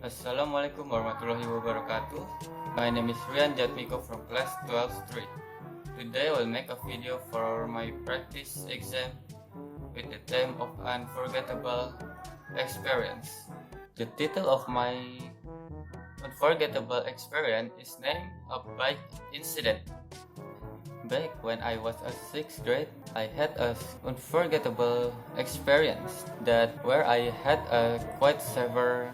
Assalamualaikum warahmatullahi wabarakatuh. My name is Djatmiko from class 12-3. Today I will make a video for my practice exam with the theme of unforgettable experience. The title of my unforgettable experience is named A Bike Incident. Back when I was at 6th grade, I had an unforgettable experience where I had a quite severe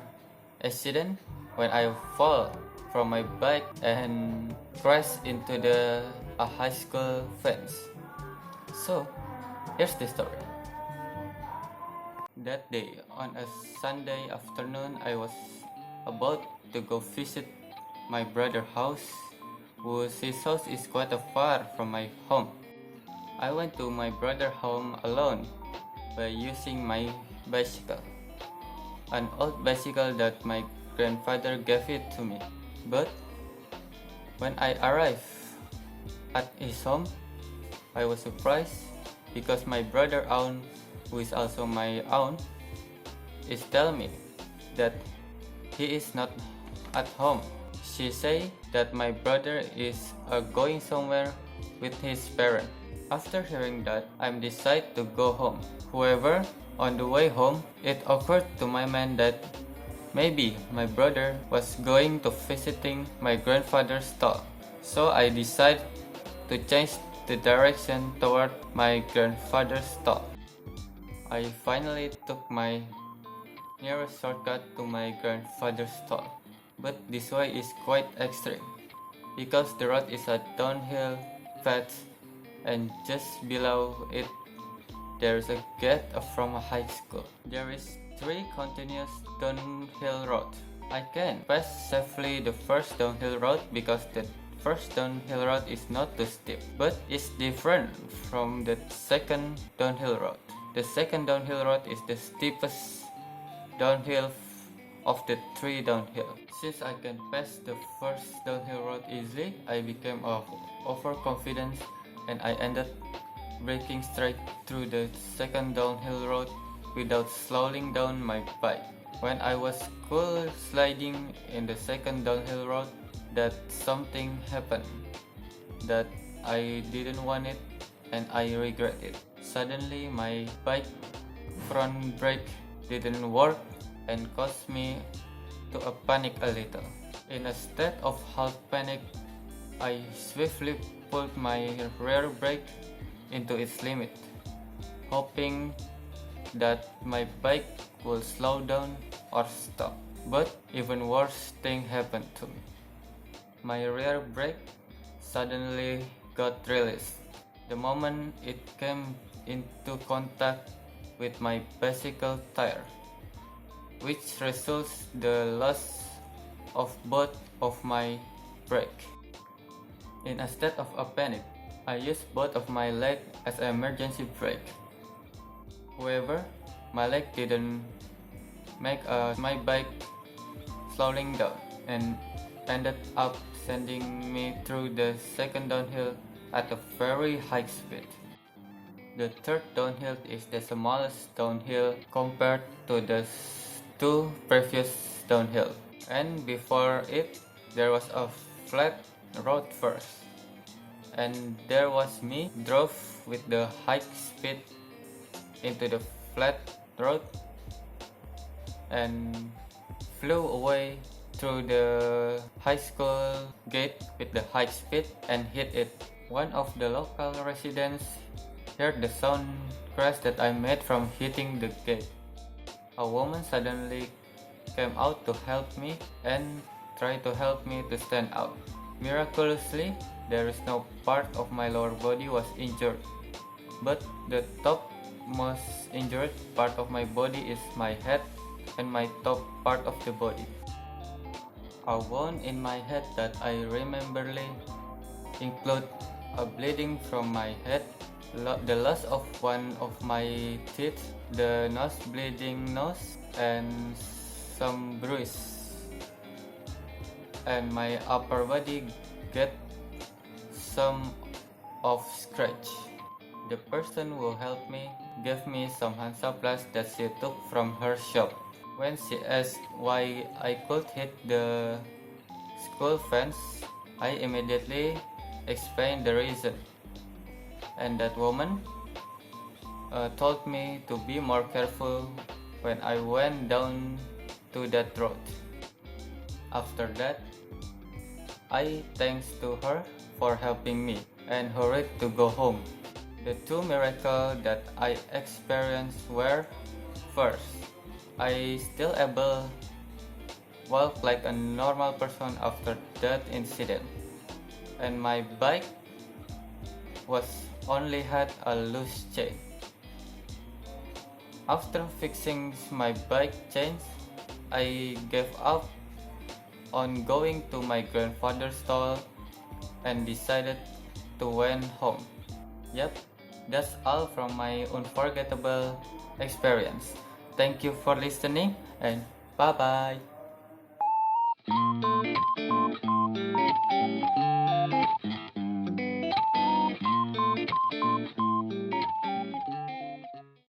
accident when I fall from my bike and crashed into a high school fence. So, here's the story. That day, on a Sunday afternoon, I was about to go visit my brother's house, his house is quite far from my home. I went to my brother's home alone by using my bicycle. An old bicycle that my grandfather gave it to me. But when I arrived at his home, I was surprised because my brother aunt, who is also my aunt, is telling me that he is not at home. She say that my brother is going somewhere with his parents. After hearing that, I decided to go home. However, on the way home, it occurred to my mind that maybe my brother was going to visiting my grandfather's stall. So I decided to change the direction toward my grandfather's stall. I finally took my nearest shortcut to my grandfather's stall. But this way is quite extreme because the road is a downhill path and just below it there is a gate from a high school. There is 3 continuous downhill roads. I can pass safely the first downhill road because the first downhill road is not too steep, but it's different from the second downhill road. The second downhill road is the steepest downhill of the 3 downhill. Since I can pass the first downhill road easily, I became overconfident and I ended braking straight through the second downhill road without slowing down my bike. When I was cool sliding in the second downhill road, that something happened that I didn't want it and I regret it. Suddenly my bike front brake didn't work and caused me to panic a little. In a state of half panic, I swiftly pulled my rear brake into its limit, hoping that my bike will slow down or stop. But even worse thing happened to me. My rear brake suddenly got released the moment it came into contact with my bicycle tire, which results the loss of both of my brake. In a state of panic, I used both of my legs as an emergency brake. However, my leg didn't make my bike slowing down and ended up sending me through the second downhill at a very high speed. The third downhill is the smallest downhill compared to the 2 previous downhill, and before it there was a flat road first. And there was me drove with the high speed into the flat road and flew away through the high school gate with the high speed and hit it. One of the local residents heard the sound crash that I made from hitting the gate. A woman suddenly came out to help me and tried to help me to stand up. Miraculously, there is no part of my lower body was injured, but the topmost injured part of my body is my head and my top part of the body. A wound in my head that I rememberly include a bleeding from my head, the loss of one of my teeth, the nose bleeding nose, and some bruise. And my upper body get some of scratch. The person who helped me gave me some hand supplies that she took from her shop. When she asked why I could hit the school fence, I immediately explained the reason, and that woman told me to be more careful when I went down to that road. After that, I thanks to her for helping me and hurried to go home. The two miracles that I experienced were: first, I still able walk like a normal person after that incident, and my bike was only had a loose chain. After fixing my bike chains, I gave up on going to my grandfather's stall and decided to went home. Yep, that's all from my unforgettable experience. Thank you for listening and bye bye.